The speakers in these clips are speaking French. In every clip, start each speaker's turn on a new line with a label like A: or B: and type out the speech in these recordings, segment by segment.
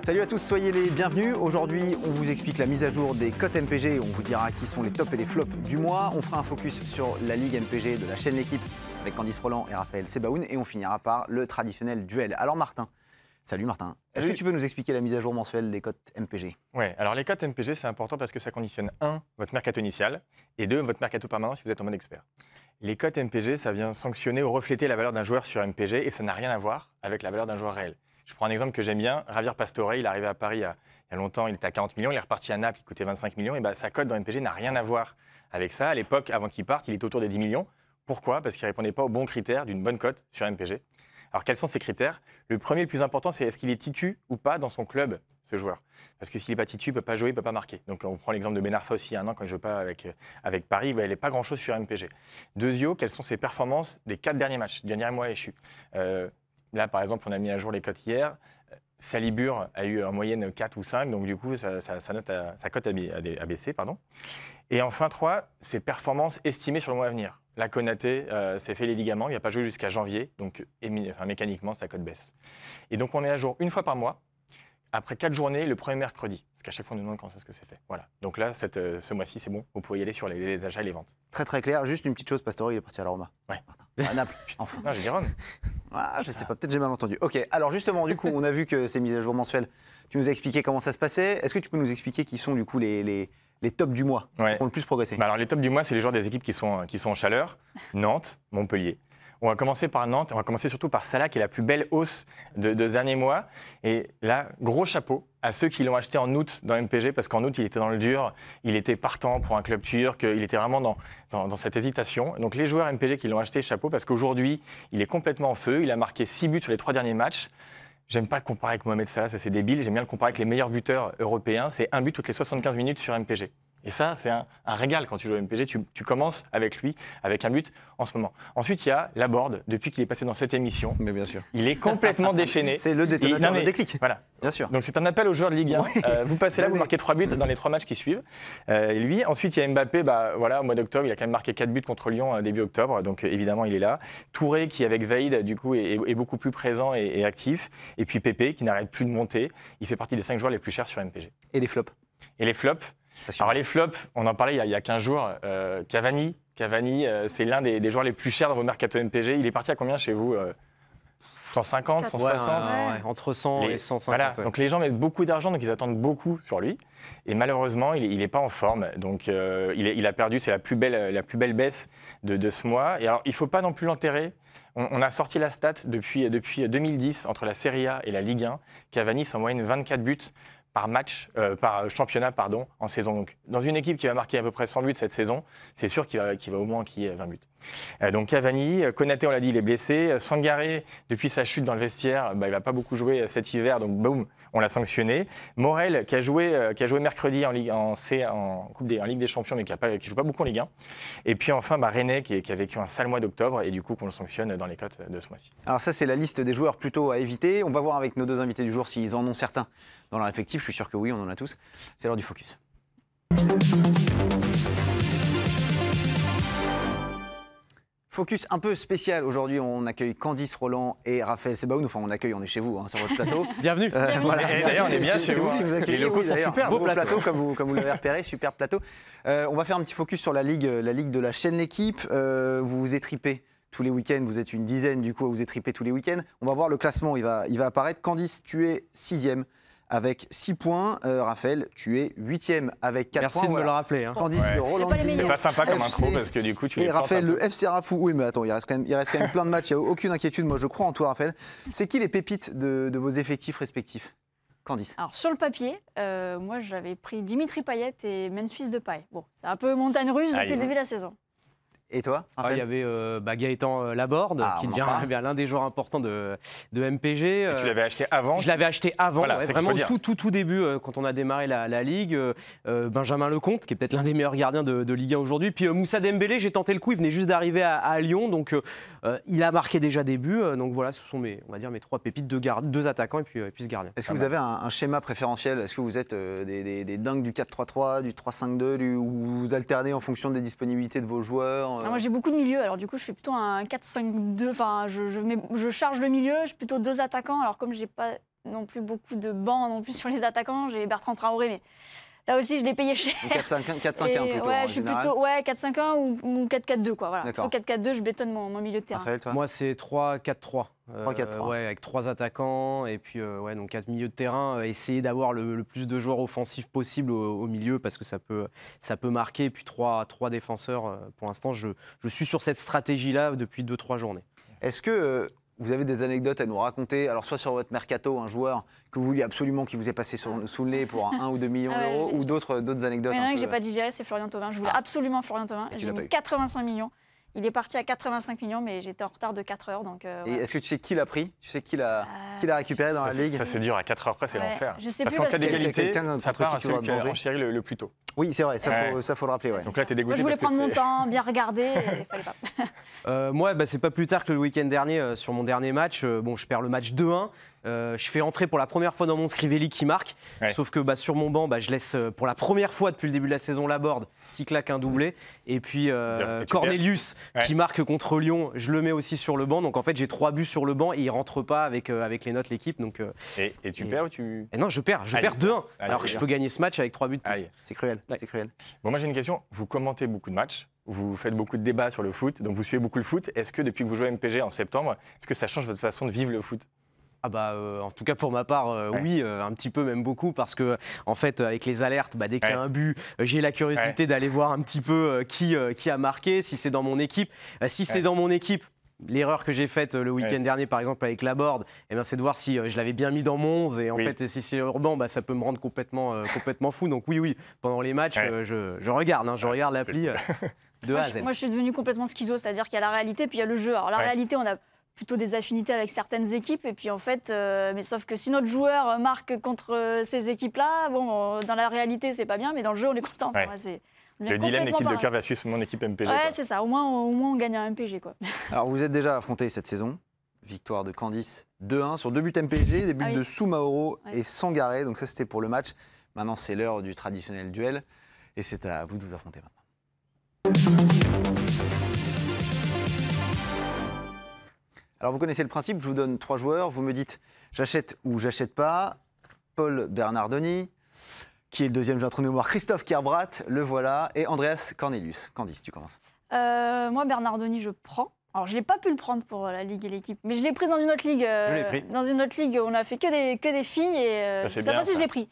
A: Salut à tous, soyez les bienvenus. Aujourd'hui, on vous explique la mise à jour des cotes MPG. On vous dira qui sont les tops et les flops du mois. On fera un focus sur la Ligue MPG de la chaîne L'équipe avec Candice Roland et Raphaël Sebaoun. Et on finira par le traditionnel duel. Alors Martin, salut Martin. Est-ce que tu peux nous expliquer la mise à jour mensuelle des cotes MPG?
B: Oui, alors les cotes MPG, c'est important parce que ça conditionne 1, votre mercato initial, et 2, votre mercato permanent si vous êtes en mode expert. Les cotes MPG, ça vient sanctionner ou refléter la valeur d'un joueur sur MPG et ça n'a rien à voir avec la valeur d'un joueur réel. Je prends un exemple que j'aime bien, Javier Pastore, il est arrivé à Paris il y a longtemps, il était à 40 millions, il est reparti à Naples, il coûtait 25 millions, et ben, sa cote dans MPG n'a rien à voir avec ça. À l'époque, avant qu'il parte, il était autour des 10 millions. Pourquoi? Parce qu'il ne répondait pas aux bons critères d'une bonne cote sur MPG. Alors quels sont ces critères? Le premier, le plus important, c'est est-ce qu'il est titu ou pas dans son club, ce joueur? Parce que s'il n'est pas titu, il ne peut pas jouer, il ne peut pas marquer. Donc on prend l'exemple de Ben Arfa aussi, il y a un an, quand il ne joue pas avec Paris, il n'avait pas grand-chose sur MPG. Deuxièmement, quelles sont ses performances des 4 derniers matchs, du dernier mois échu? Là, par exemple, on a mis à jour les cotes hier. Salibur a eu en moyenne 4 ou 5, donc du coup, sa cote a baissé. Pardon. Et enfin, 3, ses performances estimées sur le mois à venir. Là, Konaté s'est fait les ligaments, il n'a pas joué jusqu'à janvier, donc mécaniquement, sa cote baisse. Et donc, on est à jour une fois par mois, après 4 journées, le premier mercredi. Parce qu'à chaque fois, on nous demande quand est-ce que c'est fait. Voilà. Donc là, ce mois-ci, c'est bon, vous pouvez y aller sur les achats et les ventes.
A: Très très clair. Juste une petite chose, Pastore, il est parti à la Roma.
B: Ouais.
A: À Naples, enfin.
B: Non, j'ai dit Rome.
A: Ah, je sais pas, peut-être j'ai mal entendu. Ok, alors justement, du coup, on a vu que ces mises à jour mensuelles, tu nous as expliqué comment ça se passait. Est-ce que tu peux nous expliquer qui sont du coup les tops du mois qui ont le plus progressé?
B: Alors les tops du mois, c'est les joueurs des équipes qui sont en chaleur. Nantes, Montpellier. On va commencer par Nantes, on va commencer surtout par Salah, qui est la plus belle hausse de ce dernier mois. Et là, gros chapeau à ceux qui l'ont acheté en août dans MPG, parce qu'en août, il était dans le dur, il était partant pour un club turc, il était vraiment dans cette hésitation. Donc les joueurs MPG qui l'ont acheté, chapeau, parce qu'aujourd'hui, il est complètement en feu, il a marqué 6 buts sur les 3 derniers matchs. J'aime pas le comparer avec Mohamed Salah, ça c'est débile, j'aime bien le comparer avec les meilleurs buteurs européens, c'est un but toutes les 75 minutes sur MPG. Et ça, c'est un régal quand tu joues au MPG. Tu commences avec lui, avec un but en ce moment. Ensuite, il y a Laborde, depuis qu'il est passé dans cette émission.
A: Mais bien sûr.
B: Il est complètement déchaîné.
A: C'est le détonateur, le déclic.
B: Voilà.
A: Bien sûr.
B: Donc c'est un appel aux joueurs de Ligue 1.
A: Oui.
B: Vous passez là, vous marquez 3 buts dans les 3 matchs qui suivent. Et lui, ensuite, il y a Mbappé. Voilà, au mois d'octobre, il a quand même marqué 4 buts contre Lyon début octobre. Donc évidemment, il est là. Touré, qui avec Veid, du coup, est beaucoup plus présent et actif. Et puis Pépé, qui n'arrête plus de monter. Il fait partie des 5 joueurs les plus chers sur MPG.
A: Et les flops?
B: Et les flops? Alors les flops, on en parlait il y a 15 jours, Cavani, c'est l'un des joueurs les plus chers dans vos mercato MPG. Il est parti à combien chez vous 150, 160
C: ouais, entre 100 et 150.
B: Voilà.
C: Ouais.
B: Donc les gens mettent beaucoup d'argent, donc ils attendent beaucoup sur lui. Et malheureusement, il n'est pas en forme. Donc il a perdu, c'est la plus belle baisse de ce mois. Et alors il ne faut pas non plus l'enterrer. On a sorti la stat depuis 2010, entre la Serie A et la Ligue 1. Cavani, c'est en moyenne 24 buts par match, par championnat, en saison. Donc, dans une équipe qui va marquer à peu près 100 buts cette saison, c'est sûr qu'il va au moins enquiller 20 buts. Donc Cavani, Konaté, on l'a dit, il est blessé. Sangaré, depuis sa chute dans le vestiaire, il ne va pas beaucoup jouer cet hiver, donc boum, on l'a sanctionné. Morel, qui a joué mercredi en Ligue des Champions, mais qui ne joue pas beaucoup en Ligue 1. Et puis enfin, René, qui a vécu un sale mois d'octobre, et du coup, qu'on le sanctionne dans les cotes de ce mois-ci.
A: Alors ça, c'est la liste des joueurs plutôt à éviter. On va voir avec nos deux invités du jour s'ils en ont certains dans leur effectif. Je suis sûr que oui, on en a tous. C'est l'heure du focus. Focus un peu spécial. Aujourd'hui, on accueille Candice Roland et Raphaël Sebaoun. Enfin, on accueille, on est chez vous, sur votre plateau.
C: Bienvenue.
A: Voilà.
B: Et d'ailleurs, on est bien chez vous. Les locaux sont super.
A: Beau plateau, comme vous l'avez repéré, super plateau. On va faire un petit focus sur la ligue de la chaîne L'équipe. Vous vous étripez tous les week-ends. Vous êtes une dizaine, du coup, à vous étriper tous les week-ends. On va voir le classement, il va apparaître. Candice, tu es 6e. Avec 6 points, Raphaël, tu es 8e avec 4 points.
C: Merci de me le rappeler. Hein.
A: Candice, le Roland.
B: C'est pas sympa comme intro parce que du coup, tu les
A: et Raphaël, le FC Rafou. Oui, mais attends, il reste quand même plein de matchs. Il n'y a aucune inquiétude. Moi, je crois en toi, Raphaël. C'est qui les pépites de vos effectifs respectifs? Candice.
D: Alors, sur le papier, moi, j'avais pris Dimitri Payet et Memphis Depay. Bon, c'est un peu montagne russe depuis le début de la saison.
A: Et toi,
C: il y avait Gaëtan Laborde, qui devient l'un des joueurs importants de MPG.
B: Et tu l'avais acheté avant?
C: Je l'avais acheté avant,
B: voilà,
C: vraiment tout début, quand on a démarré la Ligue. Benjamin Lecomte, qui est peut-être l'un des meilleurs gardiens de Ligue 1 aujourd'hui. Puis Moussa Dembélé, j'ai tenté le coup, il venait juste d'arriver à Lyon, donc il a marqué déjà des buts. Donc voilà, ce sont mes 3 pépites, 2 attaquants et puis ce gardien.
A: Est-ce que vous avez un schéma préférentiel? Est-ce que vous êtes des dingues du 4-3-3, du 3-5-2, ou vous alternez en fonction des disponibilités de vos joueurs?
D: Moi, j'ai beaucoup de milieux, alors du coup, je fais plutôt un 4-5-2. Enfin, je charge le milieu, je suis plutôt 2 attaquants. Alors, comme j'ai pas non plus beaucoup de bancs non plus sur les attaquants. J'ai Bertrand Traoré, mais là aussi, je l'ai payé cher.
A: 4-5-1 plutôt.
D: Ouais,
A: en
D: je suis
A: général.
D: plutôt 4-5-1 ou 4-4-2, quoi. Voilà.
A: D'accord.
D: 4-4-2, je bétonne mon milieu de terrain.
A: Raphaël, toi
C: Moi, c'est 3-4-3.
A: 3-4-3.
C: Ouais, avec 3 attaquants et puis donc 4 milieux de terrain. Essayer d'avoir le plus de joueurs offensifs possible au milieu parce que ça peut marquer. Et puis 3 défenseurs. Pour l'instant, je suis sur cette stratégie-là depuis 2-3 journées.
A: Est-ce que vous avez des anecdotes à nous raconter, alors soit sur votre mercato, un joueur que vous vouliez absolument qui vous est passé sous le nez pour 1 ou 2 millions d'euros, ou d'autres anecdotes?
D: Il y en a un que j'ai pas digéré, c'est Florian Thauvin. Je voulais absolument Florian Thauvin. J'ai mis 85 millions. Il est parti à 85 millions, mais j'étais en retard de 4 heures. Donc,
A: Et est-ce que tu sais qui l'a pris? Tu sais qui l'a récupéré dans la ligue?
B: Ça c'est dur, à 4 heures près, c'est l'enfer.
D: Je sais
B: Parce
D: plus
B: qu'en cas
D: parce que-
B: d'égalité,
A: quelqu'un
B: ça
A: contre
B: part
A: qui
B: à
A: tu
B: celui
A: vas
B: qui a
A: manger.
B: enchéri le plus tôt.
A: Oui, c'est vrai, ça faut le rappeler. Ouais.
B: Donc là, t'es dégoûté.
D: Moi, je voulais
B: parce que
D: prendre mon
B: c'est-
D: temps, bien regarder, et il fallait pas.
C: Moi, c'est pas plus tard que le week-end dernier, sur mon dernier match. Je perds le match 2-1. Je fais entrer pour la première fois dans mon Scrivelli qui marque.
B: Ouais.
C: Sauf que sur mon banc, je laisse pour la première fois depuis le début de la saison Laborde qui claque un doublé. Et puis Cornelius qui marque contre Lyon, je le mets aussi sur le banc. Donc en fait, j'ai 3 buts sur le banc et il rentre pas avec les notes l'équipe. Donc,
B: Et tu perds ou tu...
C: et non, je perds 2-1. Alors que je
B: c'est
C: peux gagner ce match avec 3 buts de plus.
B: Aïe.
A: C'est cruel,
C: Ouais.
A: c'est cruel.
B: Bon, moi j'ai une question. Vous commentez beaucoup de matchs, vous faites beaucoup de débats sur le foot, donc vous suivez beaucoup le foot. Est-ce que depuis que vous jouez à MPG en septembre, est-ce que ça change votre façon de vivre le foot?
C: En tout cas pour ma part, oui, un petit peu, même beaucoup, parce que en fait, avec les alertes, dès qu'il y a un but, j'ai la curiosité d'aller voir un petit peu qui a marqué, si c'est dans mon équipe. Si c'est dans mon équipe, l'erreur que j'ai faite le week-end dernier, par exemple, avec Laborde, c'est de voir si je l'avais bien mis dans mon 11. Et en fait, si c'est Urban, ça peut me rendre complètement fou. Donc oui, pendant les matchs, je regarde, je regarde l'appli de A à Z.
D: Moi, je suis devenue complètement schizo, c'est-à-dire qu'il y a la réalité, puis il y a le jeu. Alors la réalité, on a plutôt des affinités avec certaines équipes, et puis en fait, mais sauf que si notre joueur marque contre ces équipes-là, bon, dans la réalité, c'est pas bien, mais dans le jeu, on est content.
B: Ouais.
D: On est
B: Le dilemme
D: complètement
B: équipe de
D: pareil.
B: cœur versus mon équipe MPG.
D: Ouais,
B: quoi.
D: c'est ça. Au moins, on gagne un MPG, quoi.
A: Alors vous êtes déjà affronté cette saison. Victoire de Candice 2-1 sur 2 buts MPG, des buts de Soumaoro et Sangaré. Donc ça, c'était pour le match. Maintenant, c'est l'heure du traditionnel duel. Et c'est à vous de vous affronter maintenant. Alors vous connaissez le principe, je vous donne 3 joueurs, vous me dites j'achète ou j'achète pas. Paul Bernardoni, qui est le deuxième, j'ai un trou de mémoire, Christophe Kerbrat, le voilà, et Andreas Cornelius. Candice, tu commences.
D: Moi, Bernardoni, je prends. Alors, je n'ai pas pu le prendre pour la Ligue et l'équipe, mais je l'ai pris dans une autre Ligue. Dans une autre Ligue, on a fait que des filles, et cette fois-ci, je l'ai pris.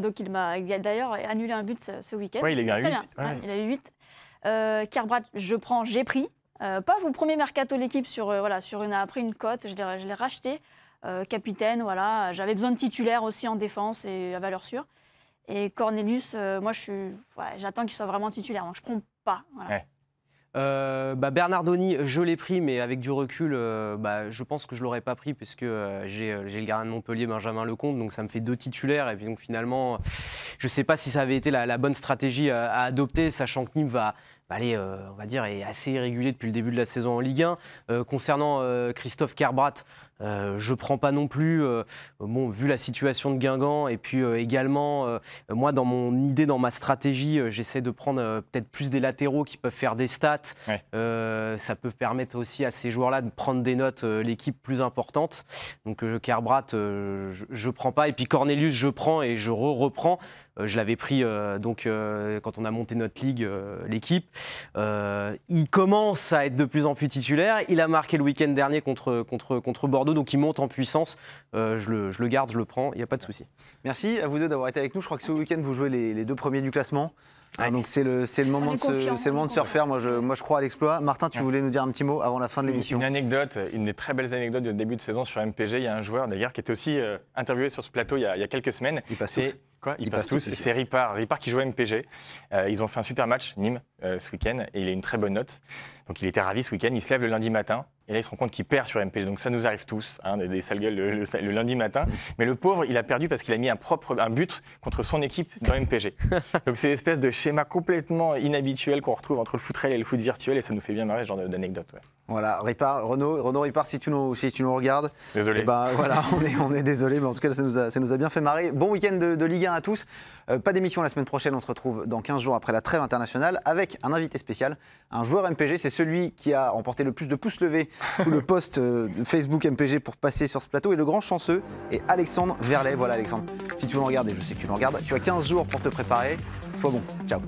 D: Donc, il a d'ailleurs annulé un but ce week-end.
B: Ouais, il a eu un 8.
D: Ouais. Il a eu 8. Kerbrat, je prends, j'ai pris. Pas au premier mercato de l'équipe après une cote, je l'ai racheté. Capitaine, voilà. J'avais besoin de titulaires aussi en défense et à valeur sûre. Et Cornelius, moi, j'attends qu'il soit vraiment titulaire, donc je prends pas. Voilà.
B: Ouais.
C: Bernardoni, je l'ai pris, mais avec du recul, je pense que je ne l'aurais pas pris, puisque j'ai le gardien de Montpellier, Benjamin Lecomte, donc ça me fait 2 titulaires. Et puis donc finalement, je ne sais pas si ça avait été la bonne stratégie à adopter, sachant que Nîmes va aller, on va dire, est assez irrégulier depuis le début de la saison en Ligue 1. Concernant Christophe Kerbrat, je ne prends pas non plus, vu la situation de Guingamp, et puis également, moi, dans mon idée, dans ma stratégie, j'essaie de prendre peut-être plus des latéraux qui peuvent faire des stats.
B: Ouais.
C: Ça peut permettre aussi à ces joueurs-là de prendre des notes, l'équipe plus importante. Donc Kerbrat, je ne prends pas. Et puis Cornelius, je prends et je reprends. Je l'avais pris quand on a monté notre ligue, l'équipe. Il commence à être de plus en plus titulaire. Il a marqué le week-end dernier contre Bordeaux, donc il monte en puissance. Je le garde, je le prends, il n'y a pas de souci.
A: Merci à vous deux d'avoir été avec nous. Je crois que ce week-end, vous jouez les 2 premiers du classement. Donc c'est le moment de se refaire. Moi, je crois à l'exploit. Martin, tu voulais nous dire un petit mot avant la fin de l'émission?
B: Une anecdote, une des très belles anecdotes de début de saison sur MPG. Il y a un joueur d'ailleurs qui était aussi interviewé sur ce plateau il y a quelques semaines.
A: Ils passent tous.
B: Quoi, ils passent tous. C'est Ripard qui joue à MPG. Ils ont fait un super match, Nîmes, ce week-end, et il a une très bonne note. Donc il était ravi ce week-end. Il se lève le lundi matin, et là il se rend compte qu'il perd sur MPG. Donc ça nous arrive tous, des sales gueules le lundi matin. Mais le pauvre, il a perdu parce qu'il a mis un but contre son équipe dans MPG. Donc c'est l'espèce de schéma complètement inhabituel qu'on retrouve entre le foot réel et le foot virtuel, et ça nous fait bien marrer ce genre d'anecdote. Ouais.
A: Voilà, Renaud Ripard, si tu nous regardes.
B: Désolé.
A: Voilà, on est désolé, mais en tout cas, ça nous a bien fait marrer. Bon week-end de Ligue 1 à tous. Pas d'émission la semaine prochaine, on se retrouve dans 15 jours après la trêve internationale avec avec un invité spécial, un joueur MPG. C'est celui qui a remporté le plus de pouces levés sous le post de Facebook MPG pour passer sur ce plateau. Et le grand chanceux est Alexandre Verlet. Voilà Alexandre, si tu veux le regarder, je sais que tu le regardes, tu as 15 jours pour te préparer. Sois bon, ciao.